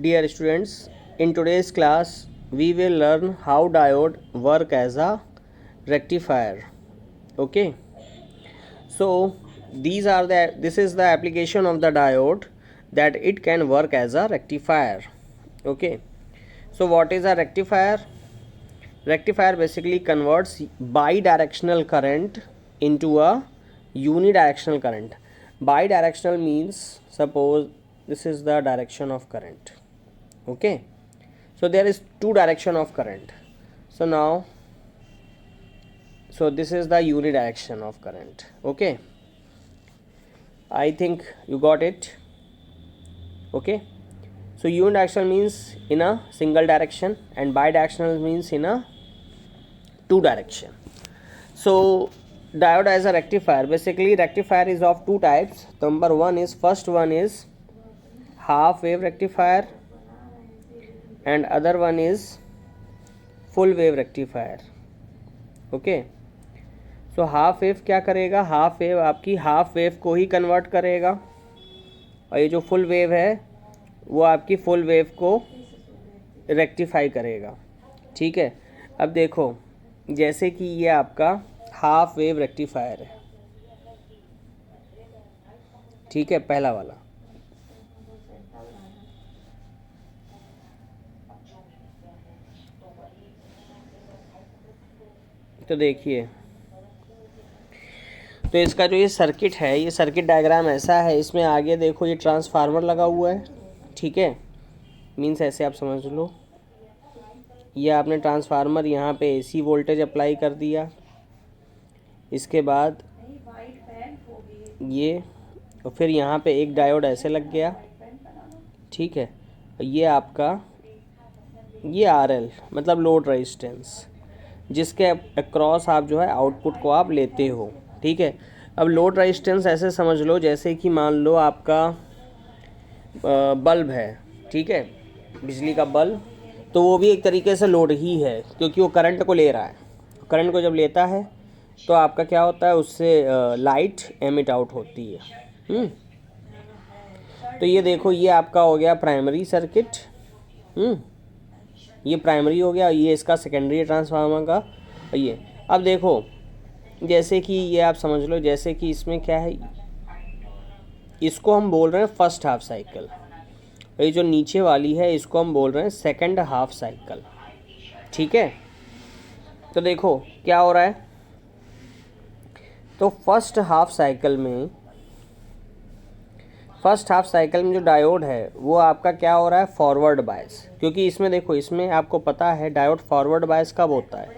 Dear students, in today's class we will learn how diode work as a rectifier. Okay, so this is the application of the diode, that it can work as a rectifier. Okay, so what is a rectifier? Rectifier basically converts bidirectional current into a unidirectional current. Bidirectional means, suppose this is the direction of current. Okay, so there is two direction of current. So this is the unidirection of current. Okay, I think you got it. Okay, so unidirectional means in a single direction and bidirectional means in a two direction. So diode as a rectifier, basically rectifier is of two types. First one is half wave rectifier and other one is full wave rectifier. Okay, so half wave क्या करेगा? Half wave आपकी half wave को ही convert करेगा, और ये जो full wave है वो आपकी फुल वेव को रेक्टिफाई करेगा. ठीक है, अब देखो, जैसे कि ये आपका हाफ वेव रेक्टिफायर है. ठीक है, पहला वाला. तो देखिए, तो इसका जो ये सर्किट है, ये सर्किट डायग्राम ऐसा है. इसमें आगे देखो ये ट्रांसफार्मर लगा हुआ है. ठीक है, मीन्स ऐसे आप समझ लो, ये आपने ट्रांसफार्मर यहाँ पे एसी वोल्टेज अप्लाई कर दिया. इसके बाद ये, और फिर यहाँ पे एक डायोड ऐसे लग गया. ठीक है, ये आपका ये RL मतलब लोड रेजिस्टेंस, जिसके अक्रॉस आप जो है आउटपुट को आप लेते हो. ठीक है, अब लोड रेजिस्टेंस ऐसे समझ लो जैसे कि मान लो आपका बल्ब है. ठीक है, बिजली का बल्ब, तो वो भी एक तरीके से लोड ही है, क्योंकि वो करंट को ले रहा है. करंट को जब लेता है तो आपका क्या होता है, उससे लाइट एमिट आउट होती है. तो ये देखो, ये आपका हो गया प्राइमरी सर्किट. ये प्राइमरी हो गया, ये इसका सेकेंडरी ट्रांसफार्मर का. ये अब देखो, जैसे कि ये आप समझ लो, जैसे कि इसमें क्या है, इसको हम बोल रहे हैं फर्स्ट हाफ साइकिल, ये जो नीचे वाली है इसको हम बोल रहे हैं सेकंड हाफ साइकिल. ठीक है, तो देखो क्या हो रहा है. तो फर्स्ट हाफ साइकिल में जो डायोड है वो आपका क्या हो रहा है, फॉरवर्ड बायस. क्योंकि इसमें देखो, इसमें आपको पता है डायोड फॉरवर्ड बायस कब होता है,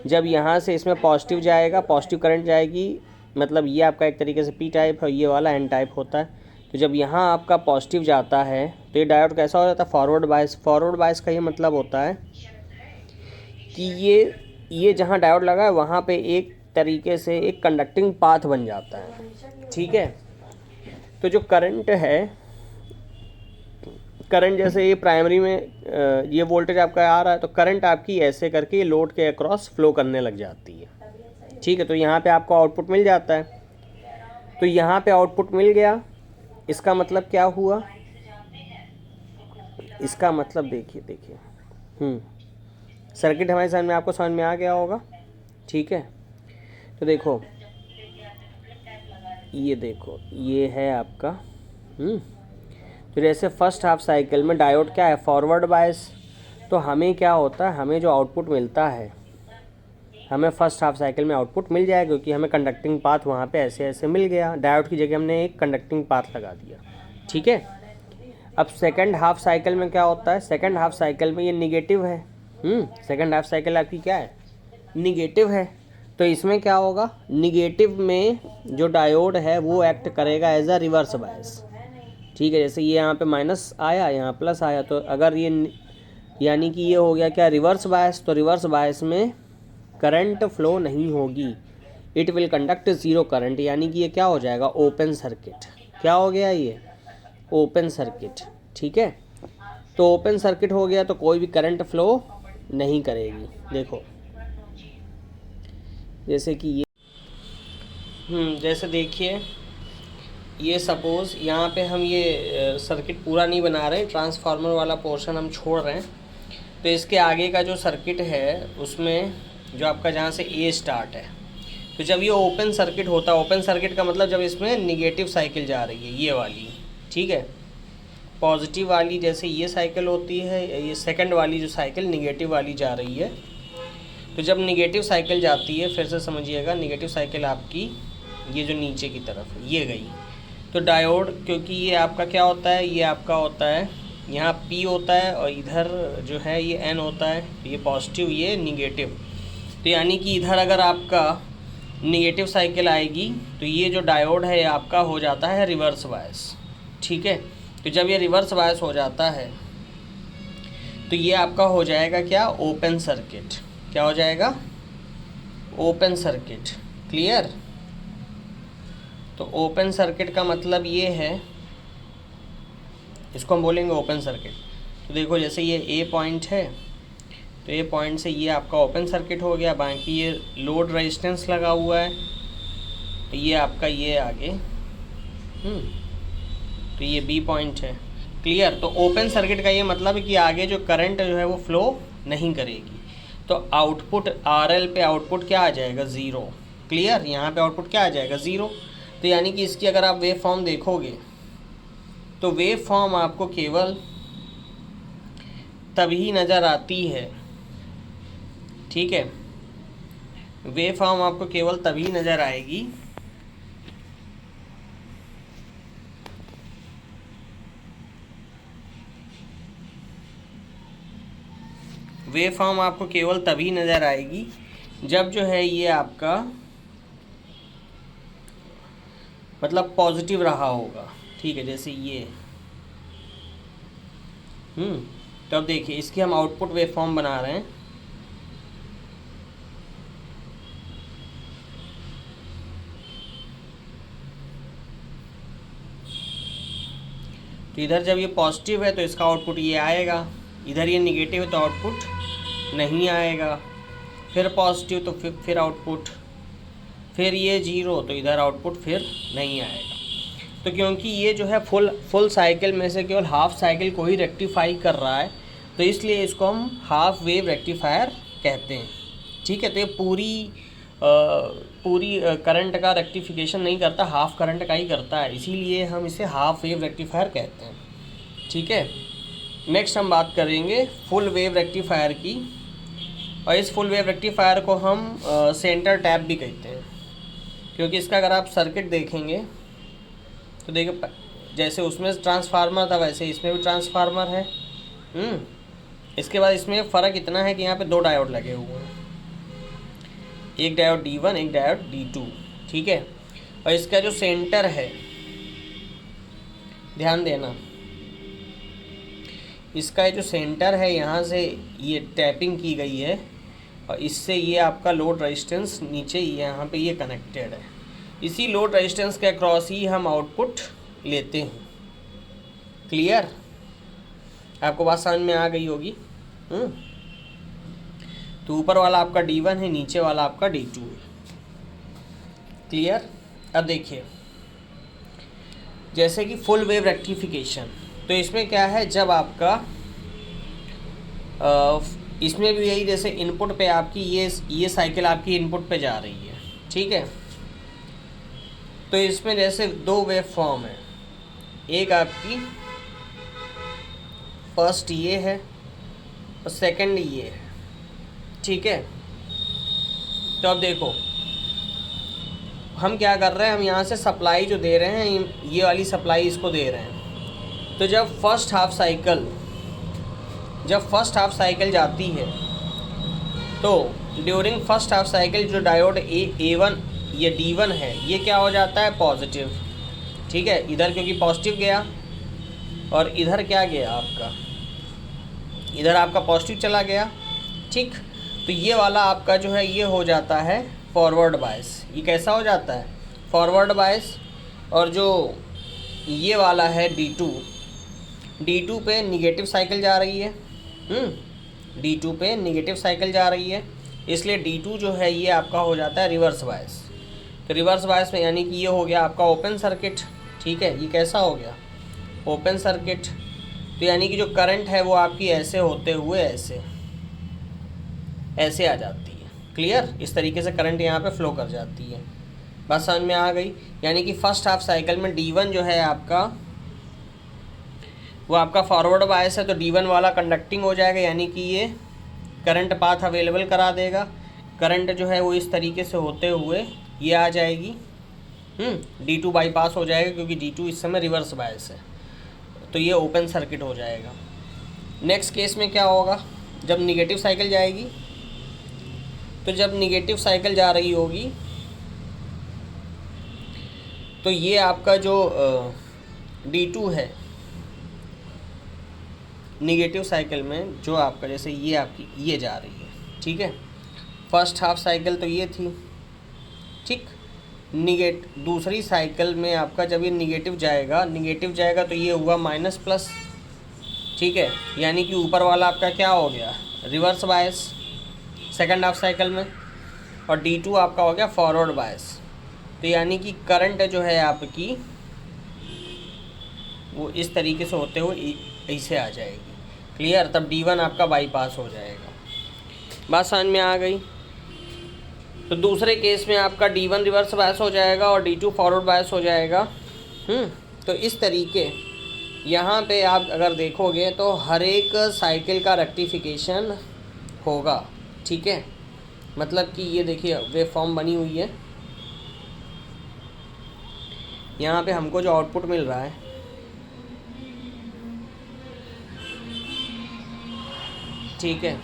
जब यहाँ से इसमें पॉजिटिव जाएगा, पॉजिटिव करंट जाएगी, मतलब ये आपका एक तरीके से पी टाइप है, ये वाला एन टाइप होता है. तो जब यहाँ आपका पॉजिटिव जाता है तो ये डायोड कैसा हो जाता है, फॉरवर्ड बायस. फॉरवर्ड बायस का ये मतलब होता है कि ये जहाँ डायोड लगा है वहाँ पे एक तरीके से एक कंडक्टिंग पाथ बन जाता है. ठीक है, तो जो करंट है, करंट जैसे ये प्राइमरी में ये वोल्टेज आपका आ रहा है, तो करंट आपकी ऐसे करके ये लोड के अक्रॉस फ्लो करने लग जाती है. ठीक है, तो यहाँ पे आपको आउटपुट मिल जाता है. तो यहाँ पे आउटपुट मिल गया, इसका मतलब क्या हुआ, इसका मतलब देखिए सर्किट हमारे समझ में, आपको समझ में आ गया होगा. ठीक है, तो देखो, ये देखो, ये है आपका तो जैसे फर्स्ट हाफ साइकिल में डायोड क्या है, फॉरवर्ड बायस. तो हमें क्या होता है, हमें जो आउटपुट मिलता है, हमें फर्स्ट हाफ साइकिल में आउटपुट मिल जाएगा, क्योंकि हमें कंडक्टिंग पाथ वहाँ पे ऐसे ऐसे मिल गया. डायोड की जगह हमने एक कंडक्टिंग पाथ लगा दिया. ठीक है, अब सेकंड हाफ साइकिल में क्या होता है, सेकंड हाफ साइकिल में ये निगेटिव है. सेकंड हाफ साइकिल आपकी क्या है, निगेटिव है. तो इसमें क्या होगा, निगेटिव में जो डायोड है वो एक्ट करेगा एज अ रिवर्स बायस. ठीक है, जैसे ये यहाँ पे माइनस आया, यहाँ प्लस आया, तो अगर ये यानी कि ये हो गया क्या, रिवर्स बायस. तो रिवर्स बायस में करंट फ्लो नहीं होगी, it will conduct zero current, यानी कि ये क्या हो जाएगा, ओपन सर्किट. क्या हो गया, ये ओपन सर्किट. ठीक है, तो ओपन सर्किट हो गया तो कोई भी करंट फ्लो नहीं करेगी. देखो जैसे कि ये जैसे देखिए, ये सपोज़ यहाँ पे हम ये सर्किट पूरा नहीं बना रहे, ट्रांसफार्मर वाला पोर्शन हम छोड़ रहे हैं। तो इसके आगे का जो सर्किट है उसमें जो आपका जहाँ से ए स्टार्ट है, तो जब ये ओपन सर्किट होता है, ओपन सर्किट का मतलब जब इसमें निगेटिव साइकिल जा रही है ये वाली, ठीक है, पॉजिटिव वाली जैसे ये साइकिल होती है, ये सेकंड वाली जो साइकिल निगेटिव वाली जा रही है। तो जब निगेटिव साइकिल जाती है, फिर से समझिएगा, निगेटिव साइकिल आपकी ये जो नीचे की तरफ ये गई, तो डायोड, क्योंकि ये आपका क्या होता है, ये आपका होता है यहाँ P होता है और इधर जो है ये N होता है, ये पॉजिटिव ये निगेटिव। तो यानी कि इधर अगर आपका निगेटिव साइकिल आएगी तो ये जो डायोड है ये आपका हो जाता है रिवर्स बायस, ठीक है। तो जब ये रिवर्स बायस हो जाता है तो ये आपका हो जाएगा क्या, ओपन सर्किट। क्या हो जाएगा, ओपन सर्किट। क्लियर। तो ओपन सर्किट का मतलब ये है, इसको हम बोलेंगे ओपन सर्किट। तो देखो जैसे ये ए पॉइंट है, तो ए पॉइंट से ये आपका ओपन सर्किट हो गया, बाकी ये लोड रेजिस्टेंस लगा हुआ है, तो ये आपका ये आगे तो ये बी पॉइंट है। क्लियर। तो ओपन सर्किट का ये मतलब है कि आगे जो करंट जो है वो फ्लो नहीं करेगी, तो आउटपुट आरएल पे आउटपुट क्या आ जाएगा, ज़ीरो। क्लियर। यहाँ पे आउटपुट क्या आ जाएगा, ज़ीरो। तो यानी कि इसकी अगर आप वेव फॉर्म देखोगे तो वेव फॉर्म आपको केवल तभी नज़र आती है, ठीक है, वेव फॉर्म आपको केवल तभी नज़र आएगी वेव फॉर्म आपको केवल तभी नज़र आएगी जब जो है ये आपका मतलब पॉजिटिव रहा होगा, ठीक है। जैसे ये तो अब देखिए इसकी हम आउटपुट वेव फॉर्म बना रहे हैं। तो इधर जब ये पॉजिटिव है तो इसका आउटपुट ये आएगा, इधर ये निगेटिव है तो आउटपुट नहीं आएगा, फिर पॉजिटिव तो फिर आउटपुट, फिर ये जीरो तो इधर आउटपुट फिर नहीं आएगा। तो क्योंकि ये जो है फुल साइकिल में से केवल हाफ साइकिल को ही रेक्टिफाई कर रहा है, तो इसलिए इसको हम हाफ वेव रेक्टिफायर कहते हैं, ठीक है। तो ये पूरी करंट का रेक्टिफिकेशन नहीं करता, हाफ करंट का ही करता है, इसीलिए हम इसे हाफ वेव रेक्टिफायर कहते हैं, ठीक है। नेक्स्ट हम बात करेंगे फुल वेव रेक्टिफायर की, और इस फुल वेव रेक्टिफायर को हम सेंटर टैप भी कहते हैं, क्योंकि इसका अगर आप सर्किट देखेंगे तो देखिए जैसे उसमें ट्रांसफार्मर था वैसे इसमें भी ट्रांसफार्मर है। इसके बाद इसमें फ़र्क इतना है कि यहाँ पे दो डायोड लगे हुए हैं, एक डायोड D1 एक डायोड D2, ठीक है। और इसका जो सेंटर है, ध्यान देना, इसका जो सेंटर है यहाँ से ये टैपिंग की गई है और इससे ये आपका लोड रेजिस्टेंस नीचे यहाँ पे ये कनेक्टेड है, इसी लोड रेजिस्टेंस के अक्रॉस ही हम आउटपुट लेते हैं। क्लियर। आपको बात समझ में आ गई होगी। तो ऊपर वाला आपका D1 है, नीचे वाला आपका D2 है। क्लियर। अब देखिए जैसे कि फुल वेव रेक्टिफिकेशन, तो इसमें क्या है, जब आपका इसमें भी यही, जैसे इनपुट पे आपकी ये साइकिल आपकी इनपुट पे जा रही है, ठीक है। तो इसमें जैसे दो वेव फॉर्म है, एक आपकी फर्स्ट ये है और सेकंड ये है, ठीक है। तो अब देखो हम क्या कर रहे हैं, हम यहाँ से सप्लाई जो दे रहे हैं, ये वाली सप्लाई इसको दे रहे हैं। तो जब फर्स्ट हाफ साइकिल जाती है तो ड्यूरिंग फर्स्ट हाफ साइकिल जो डायोड A1 ये D1 है ये क्या हो जाता है, पॉजिटिव, ठीक है। इधर क्योंकि पॉजिटिव गया और इधर क्या गया आपका, इधर आपका पॉजिटिव चला गया, ठीक। तो ये वाला आपका जो है ये हो जाता है फॉरवर्ड बायस। ये कैसा हो जाता है, फॉरवर्ड बायस। और जो ये वाला है D2 पे निगेटिव साइकिल जा रही है, D2 पे निगेटिव साइकिल जा रही है, इसलिए D2 जो है ये आपका हो जाता है रिवर्स बायस। तो रिवर्स बायस में यानी कि ये हो गया आपका ओपन सर्किट, ठीक है, ये कैसा हो गया, ओपन सर्किट। तो यानी कि जो करंट है वो आपकी ऐसे होते हुए ऐसे आ जाती है। क्लियर, इस तरीके से करंट यहाँ पे फ्लो कर जाती है। बात समझ में आ गई। यानी कि फर्स्ट हाफ साइकिल में D1 जो है आपका, वो आपका फॉरवर्ड बायस है, तो D1 वाला कंडक्टिंग हो जाएगा, यानी कि ये करंट पाथ अवेलेबल करा देगा। करंट जो है वो इस तरीके से होते हुए ये आ जाएगी, D2 बाईपास हो जाएगा, क्योंकि D2 इस समय रिवर्स बायस है, तो ये ओपन सर्किट हो जाएगा। नेक्स्ट केस में क्या होगा, जब निगेटिव साइकिल जाएगी, तो जब निगेटिव साइकिल जा रही होगी तो ये आपका जो D2 है निगेटिव साइकिल में, जो आपका जैसे ये आपकी ये जा रही है, ठीक है, फर्स्ट हाफ साइकिल तो ये थी, ठीक। दूसरी साइकिल में आपका जब ये निगेटिव जाएगा तो ये हुआ माइनस प्लस, ठीक है, यानी कि ऊपर वाला आपका क्या हो गया, reverse bias second half cycle में, और D2 आपका हो गया फॉरवर्ड बायस। तो यानी कि करंट जो है आपकी वो इस तरीके से होते हुए ऐसे आ जाएगी। क्लियर, तब D1 आपका बाईपास हो जाएगा। बात समझ में आ गई। तो दूसरे केस में आपका D1 रिवर्स बायस हो जाएगा और D2 फॉरवर्ड बायस हो जाएगा। तो इस तरीके यहाँ पे आप अगर देखोगे तो हर एक साइकिल का रेक्टिफिकेशन होगा, ठीक है। मतलब कि ये देखिए वेव फॉर्म बनी हुई है, यहाँ पे हमको जो आउटपुट मिल रहा है, ठीक है,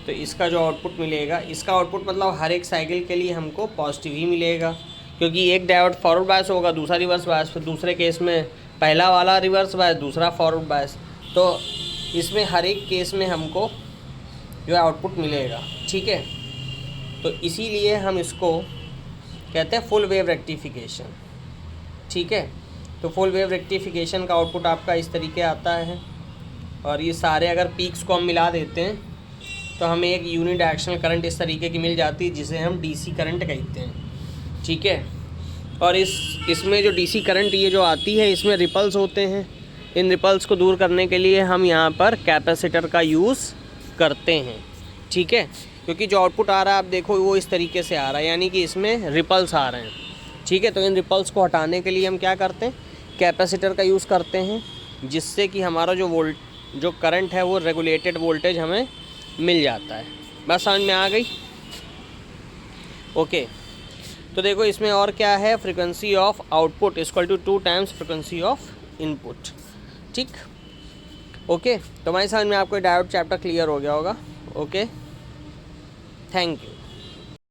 तो इसका जो आउटपुट मिलेगा, इसका आउटपुट मतलब हर एक साइकिल के लिए हमको पॉजिटिव ही मिलेगा, क्योंकि एक डायोड फॉरवर्ड बायस होगा, दूसरा रिवर्स बायस, फिर दूसरे केस में पहला वाला रिवर्स बायस, दूसरा फॉरवर्ड बायस, तो इसमें हर एक केस में हमको जो आउटपुट मिलेगा, ठीक है। तो इसीलिए हम इसको कहते हैं फुल वेव रेक्टिफिकेशन, ठीक है। तो फुल वेव रेक्टिफिकेशन का आउटपुट आपका इस तरीके आता है, और ये सारे अगर पीक्स को हम मिला देते हैं तो हमें एक यूनि डायरेक्शनल करंट इस तरीके की मिल जाती है, जिसे हम DC करंट कहते हैं, ठीक है। और इसमें जो DC करंट ये जो आती है, इसमें रिपल्स होते हैं। इन रिपल्स को दूर करने के लिए हम यहाँ पर कैपेसिटर का यूज़ करते हैं, ठीक है, क्योंकि जो आउटपुट आ रहा है आप देखो वो इस तरीके से आ रहा है, यानी कि इसमें रिपल्स आ रहे हैं, ठीक है। तो इन रिपल्स को हटाने के लिए हम क्या करते हैं, कैपेसिटर का यूज़ करते हैं, जिससे कि हमारा जो करंट है वो रेगुलेटेड वोल्टेज हमें मिल जाता है। बस समझ में आ गई। ओके, तो देखो इसमें और क्या है, frequency of output equal to 2 times frequency of input, ठीक। ओके, तो हमारी समझ में आपको डायोड चैप्टर क्लियर हो गया होगा। Okay, thank you.